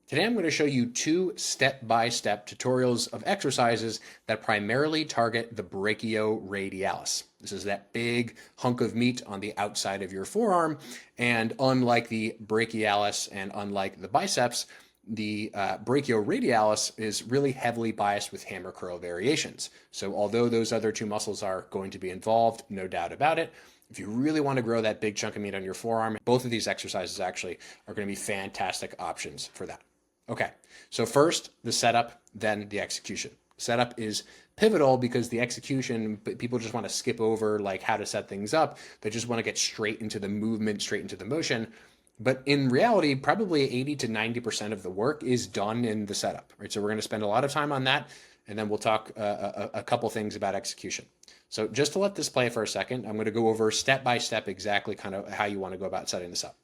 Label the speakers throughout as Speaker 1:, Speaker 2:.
Speaker 1: Today I'm going to show you two step-by-step tutorials of exercises that primarily target the brachioradialis. This is that big hunk of meat on the outside of your forearm, and unlike the brachialis and unlike the biceps, the brachioradialis is really heavily biased with hammer curl variations. So although those other two muscles are going to be involved, no doubt about it, if you really want to grow that big chunk of meat on your forearm, both of these exercises actually are going to be fantastic options for that. Okay, so first the setup, then the execution. Setup is pivotal because the execution, people just want to skip over like how to set things up. They just want to get straight into the movement, straight into the motion. But in reality, probably 80 to 90% of the work is done in the setup, right? So we're going to spend a lot of time on that, and then we'll talk a couple things about execution. So just to let this play for a second, I'm going to go over step by step exactly kind of how you want to go about setting this up.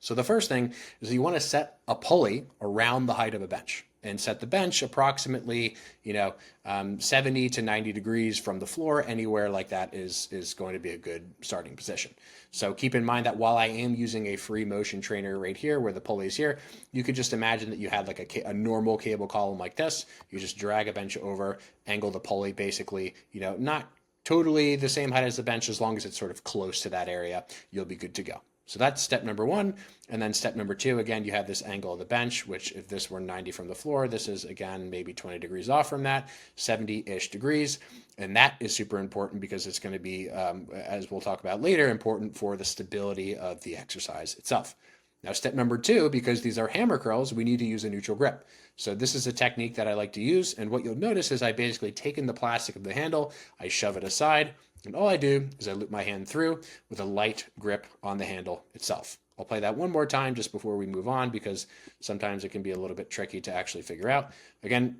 Speaker 1: So the first thing is you want to set a pulley around the height of a bench and set the bench approximately, 70 to 90 degrees from the floor. Anywhere like that is going to be a good starting position. So keep in mind that while I am using a free motion trainer right here where the pulley is here, you could just imagine that you had like a normal cable column like this. You just drag a bench over, angle the pulley basically, not totally the same height as the bench, as long as it's sort of close to that area, you'll be good to go. So that's step number one. And then step number two, again, you have this angle of the bench, which if this were 90 from the floor, this is again, maybe 20 degrees off from that, 70-ish degrees. And that is super important because it's going to be, as we'll talk about later, important for the stability of the exercise itself. Now, step number two, because these are hammer curls, we need to use a neutral grip. So this is a technique that I like to use. And what you'll notice is I basically taken the plastic of the handle, I shove it aside, and all I do is I loop my hand through with a light grip on the handle itself. I'll play that one more time just before we move on because sometimes it can be a little bit tricky to actually figure out. Again,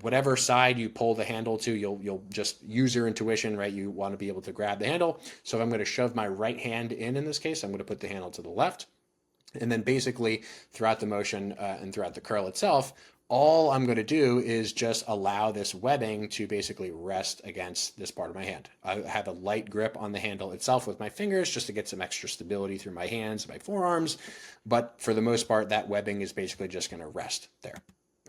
Speaker 1: whatever side you pull the handle to, you'll just use your intuition, right? You want to be able to grab the handle. So if I'm going to shove my right hand in this case, I'm going to put the handle to the left. And then basically throughout the motion and throughout the curl itself, all I'm going to do is just allow this webbing to basically rest against this part of my hand. I have a light grip on the handle itself with my fingers just to get some extra stability through my hands, my forearms. But for the most part, that webbing is basically just going to rest there.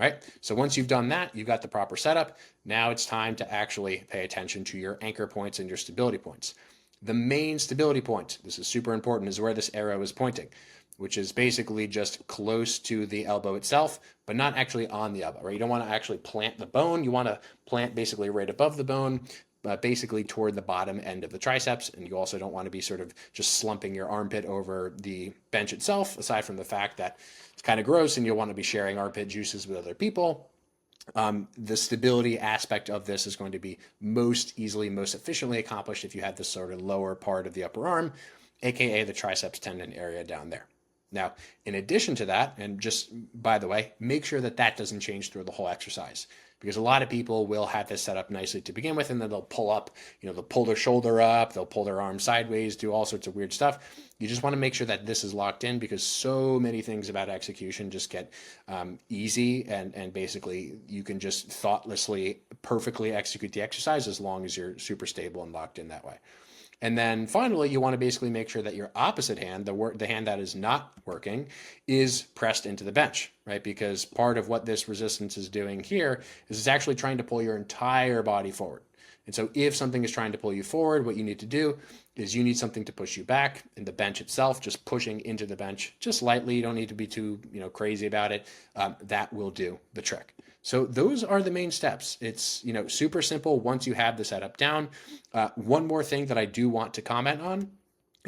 Speaker 1: Right? So once you've done that, you've got the proper setup. Now it's time to actually pay attention to your anchor points and your stability points. The main stability point, this is super important, is where this arrow is pointing, which is basically just close to the elbow itself, but not actually on the elbow, right? You don't want to actually plant the bone. You want to plant basically right above the bone, basically toward the bottom end of the triceps. And you also don't want to be sort of just slumping your armpit over the bench itself, aside from the fact that it's kind of gross and you'll want to be sharing armpit juices with other people. The stability aspect of this is going to be most easily, most efficiently accomplished if you have this sort of lower part of the upper arm, aka the triceps tendon area down there. Now, in addition to that, and just by the way, make sure that that doesn't change through the whole exercise, because a lot of people will have this set up nicely to begin with, and then they'll pull up, they'll pull their shoulder up, they'll pull their arm sideways, do all sorts of weird stuff. You just want to make sure that this is locked in, because so many things about execution just get easy, and basically you can just thoughtlessly, perfectly execute the exercise as long as you're super stable and locked in that way. And then finally, you want to basically make sure that your opposite hand, the hand that is not working, is pressed into the bench, right? Because part of what this resistance is doing here is it's actually trying to pull your entire body forward. And so if something is trying to pull you forward, what you need to do is you need something to push you back, and the bench itself, just pushing into the bench just lightly. You don't need to be too crazy about it. That will do the trick. So those are the main steps. It's super simple once you have the setup down. One more thing that I do want to comment on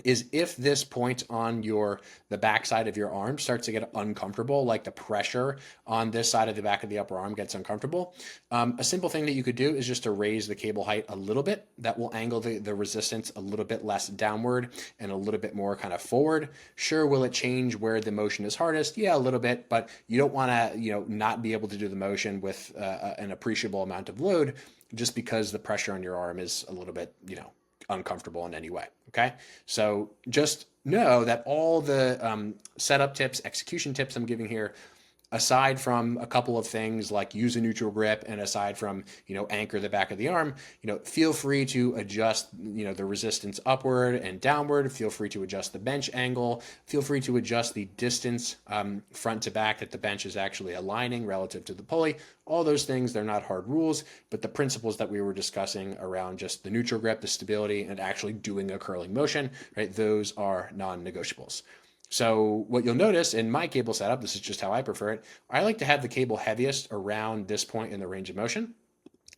Speaker 1: is if this point on the back side of your arm starts to get uncomfortable, like the pressure on this side of the back of the upper arm gets uncomfortable, a simple thing that you could do is just to raise the cable height a little bit. That will angle the resistance a little bit less downward and a little bit more kind of forward. Sure, will it change where the motion is hardest? Yeah, a little bit, but you don't want to not be able to do the motion with an appreciable amount of load just because the pressure on your arm is a little bit uncomfortable in any way. Okay, so just know that all the setup tips, execution tips I'm giving here aside from a couple of things like use a neutral grip and aside from, anchor the back of the arm, feel free to adjust, the resistance upward and downward. Feel free to adjust the bench angle. Feel free to adjust the distance front to back that the bench is actually aligning relative to the pulley. All those things, they're not hard rules, but the principles that we were discussing around just the neutral grip, the stability, and actually doing a curling motion, right? Those are non-negotiables. So what you'll notice in my cable setup, this is just how I prefer it, I like to have the cable heaviest around this point in the range of motion.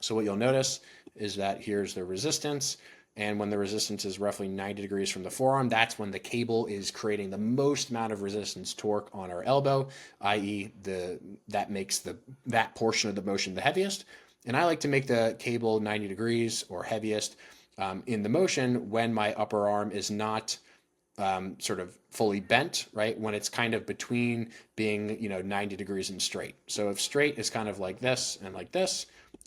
Speaker 1: So what you'll notice is that here's the resistance, and when the resistance is roughly 90 degrees from the forearm, that's when the cable is creating the most amount of resistance torque on our elbow, i.e. that makes that portion of the motion the heaviest. And I like to make the cable 90 degrees or heaviest in the motion when my upper arm is not sort of fully bent, right? When it's kind of between being, 90 degrees and straight. So if straight is kind of like this,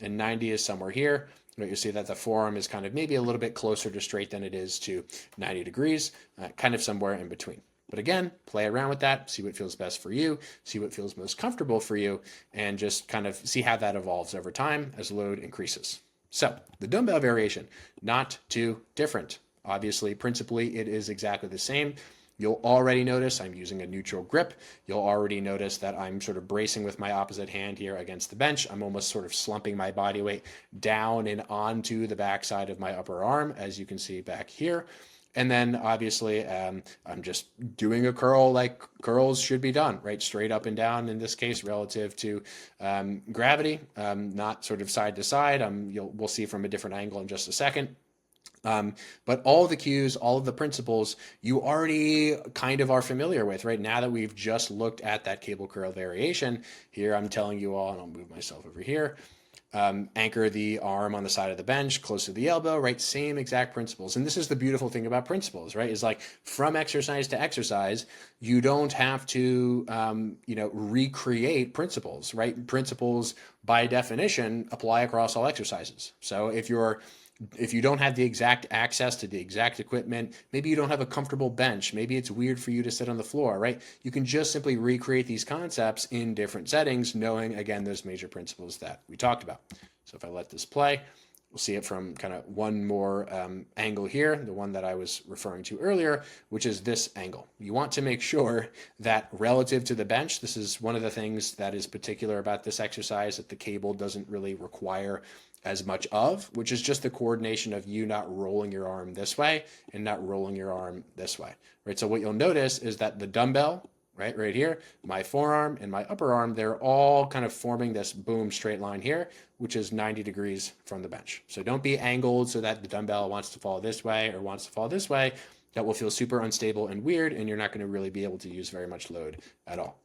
Speaker 1: and 90 is somewhere here, you see that the forearm is kind of maybe a little bit closer to straight than it is to 90 degrees, kind of somewhere in between. But again, play around with that, see what feels best for you, see what feels most comfortable for you, and just kind of see how that evolves over time as load increases. So the dumbbell variation, not too different. Obviously, principally, it is exactly the same. You'll already notice I'm using a neutral grip. You'll already notice that I'm sort of bracing with my opposite hand here against the bench. I'm almost sort of slumping my body weight down and onto the backside of my upper arm, as you can see back here. And then obviously I'm just doing a curl like curls should be done, right? Straight up and down in this case relative to gravity, not sort of side to side. We'll see from a different angle in just a second. But all the cues, all of the principles you already kind of are familiar with, right? Now that we've just looked at that cable curl variation, here I'm telling you all, and I'll move myself over here, anchor the arm on the side of the bench close to the elbow, right? Same exact principles. And this is the beautiful thing about principles, right? Is like from exercise to exercise, you don't have to, recreate principles, right? Principles by definition apply across all exercises. So if you don't have the exact access to the exact equipment, maybe you don't have a comfortable bench, maybe it's weird for you to sit on the floor, right? You can just simply recreate these concepts in different settings, knowing, again, those major principles that we talked about. So if I let this play, we'll see it from kind of one more angle here, the one that I was referring to earlier, which is this angle. You want to make sure that relative to the bench, this is one of the things that is particular about this exercise that the cable doesn't really require as much of, which is just the coordination of you not rolling your arm this way and not rolling your arm this way, right? So what you'll notice is that the dumbbell, right here, my forearm and my upper arm, they're all kind of forming this boom straight line here, which is 90 degrees from the bench. So don't be angled so that the dumbbell wants to fall this way or wants to fall this way. That will feel super unstable and weird, and you're not going to really be able to use very much load at all.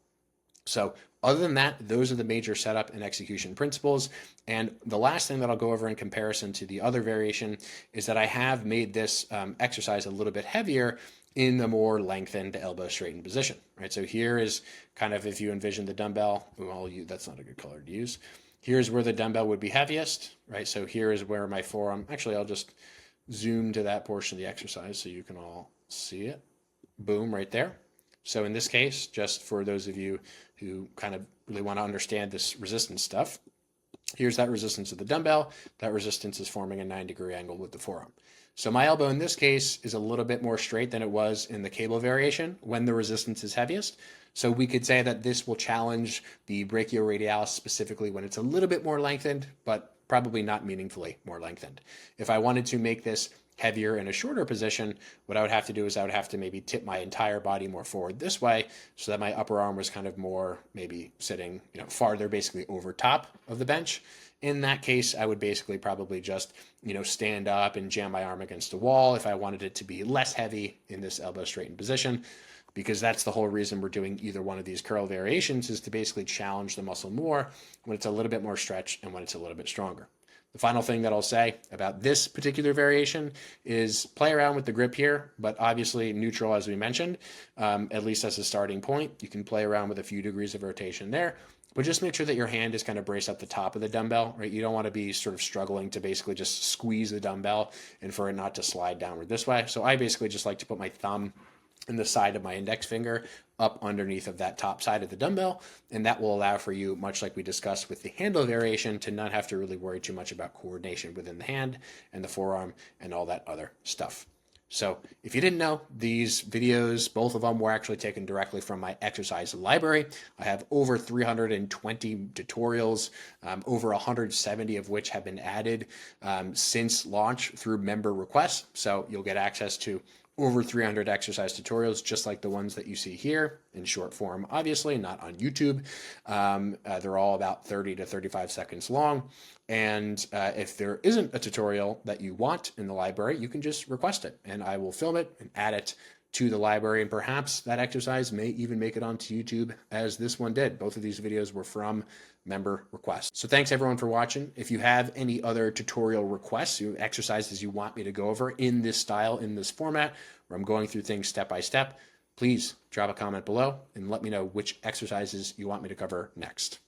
Speaker 1: So other than that, those are the major setup and execution principles. And the last thing that I'll go over in comparison to the other variation is that I have made this exercise a little bit heavier in the more lengthened elbow straightened position, right? So here is kind of, if you envision the dumbbell, that's not a good color to use. Here's where the dumbbell would be heaviest, right? So here is where my forearm, actually, I'll just zoom to that portion of the exercise so you can all see it. Boom, right there. So in this case, just for those of you who kind of really want to understand this resistance stuff, here's that resistance of the dumbbell. That resistance is forming a 90-degree angle with the forearm. So my elbow in this case is a little bit more straight than it was in the cable variation when the resistance is heaviest. So we could say that this will challenge the brachioradialis specifically when it's a little bit more lengthened, but probably not meaningfully more lengthened. If I wanted to make this heavier in a shorter position, what I would have to do is I would have to maybe tip my entire body more forward this way so that my upper arm was kind of more maybe sitting, farther basically over top of the bench. In that case, I would basically probably just, stand up and jam my arm against a wall if I wanted it to be less heavy in this elbow straightened position, because that's the whole reason we're doing either one of these curl variations, is to basically challenge the muscle more when it's a little bit more stretched and when it's a little bit stronger. The final thing that I'll say about this particular variation is play around with the grip here, but obviously neutral, as we mentioned, at least as a starting point. You can play around with a few degrees of rotation there, but just make sure that your hand is kind of braced up the top of the dumbbell, right? You don't want to be sort of struggling to basically just squeeze the dumbbell and for it not to slide downward this way. So I basically just like to put my thumb and the side of my index finger up underneath of that top side of the dumbbell. And that will allow for you, much like we discussed with the handle variation, to not have to really worry too much about coordination within the hand and the forearm and all that other stuff. So if you didn't know, these videos, both of them were actually taken directly from my exercise library. I have over 320 tutorials, over 170 of which have been added since launch through member requests. So you'll get access to over 300 exercise tutorials, just like the ones that you see here in short form, obviously, not on YouTube. They're all about 30 to 35 seconds long. And if there isn't a tutorial that you want in the library, you can just request it and I will film it and add it to the library. And perhaps that exercise may even make it onto YouTube as this one did. Both of these videos were from member requests. So thanks everyone for watching. If you have any other tutorial requests, exercises you want me to go over in this style, in this format, where I'm going through things step by step, please drop a comment below and let me know which exercises you want me to cover next.